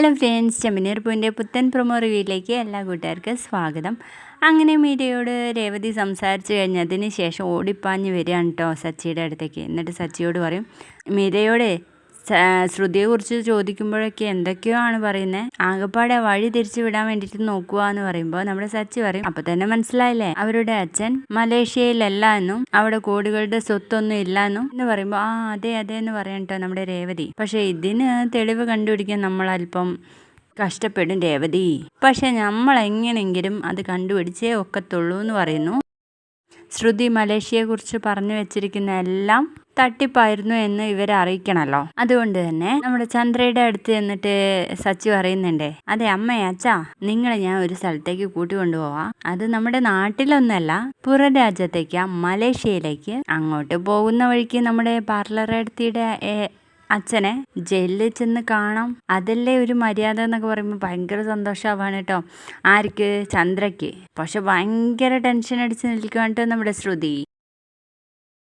Hello friends, ചെമ്മനീർ പൂവിൻ്റെ പുത്തൻ promo റിവ്യൂയിലേക്ക് എല്ലാ കൂട്ടുകാർക്കും സ്വാഗതം. അങ്ങനെ മീരയോട് രേവതി സംസാരിച്ച് കഴിഞ്ഞതിന് ശേഷം ഓടിപ്പാഞ്ഞ് വരികയാണ് കേട്ടോ സച്ചിയുടെ അടുത്തേക്ക്. എന്നിട്ട് സച്ചിയോട് പറയും, മീരയോടെ ശ്രുതിയെക്കുറിച്ച് ചോദിക്കുമ്പോഴൊക്കെ എന്തൊക്കെയോ ആണ് പറയുന്നത്, ആകെപ്പാടെ വഴി തിരിച്ചു വിടാൻ വേണ്ടിയിട്ട് നോക്കുക എന്ന് പറയുമ്പോൾ നമ്മുടെ സച്ചി പറയും, അപ്പം തന്നെ മനസ്സിലായില്ലേ അവരുടെ അച്ഛൻ മലേഷ്യയിലല്ല എന്നും അവിടെ കോടികളുടെ സ്വത്തൊന്നും ഇല്ല എന്ന് പറയുമ്പോൾ അതെ അതെ എന്ന് പറയാം കേട്ടോ നമ്മുടെ രേവതി. പക്ഷേ ഇതിന് തെളിവ് കണ്ടുപിടിക്കാൻ നമ്മൾ അല്പം കഷ്ടപ്പെടും രേവതി, പക്ഷെ നമ്മൾ എങ്ങനെയെങ്കിലും അത് കണ്ടുപിടിച്ചേ ഒക്കത്തുള്ളൂ എന്ന് പറയുന്നു. ശ്രുതി മലേഷ്യയെക്കുറിച്ച് പറഞ്ഞു വെച്ചിരിക്കുന്ന എല്ലാം തട്ടിപ്പായിരുന്നു എന്ന് ഇവരെ അറിയിക്കണമല്ലോ. അതുകൊണ്ട് തന്നെ നമ്മുടെ ചന്ദ്രയുടെ അടുത്ത് എന്നിട്ട് സച്ചി പറയുന്നുണ്ടേ, അതെ അമ്മേ അച്ഛാ, നിങ്ങളെ ഞാൻ ഒരു സ്ഥലത്തേക്ക് കൂട്ടി കൊണ്ടുപോവാ. അത് നമ്മുടെ നാട്ടിലൊന്നല്ല, പുറം രാജ്യത്തേക്കാ, മലേഷ്യയിലേക്ക്. അങ്ങോട്ട് പോകുന്ന വഴിക്ക് നമ്മുടെ പാർലറടുത്തിയുടെ അച്ഛനെ ജയിലിൽ ചെന്ന് കാണാം. അതല്ലേ ഒരു മര്യാദ എന്നൊക്കെ പറയുമ്പോൾ ഭയങ്കര സന്തോഷമാവാണ് കേട്ടോ ആർക്ക്, ചന്ദ്രയ്ക്ക്. പക്ഷെ ഭയങ്കര ടെൻഷൻ അടിച്ച് നിൽക്കുകയാണ് കേട്ടോ നമ്മുടെ ശ്രുതി.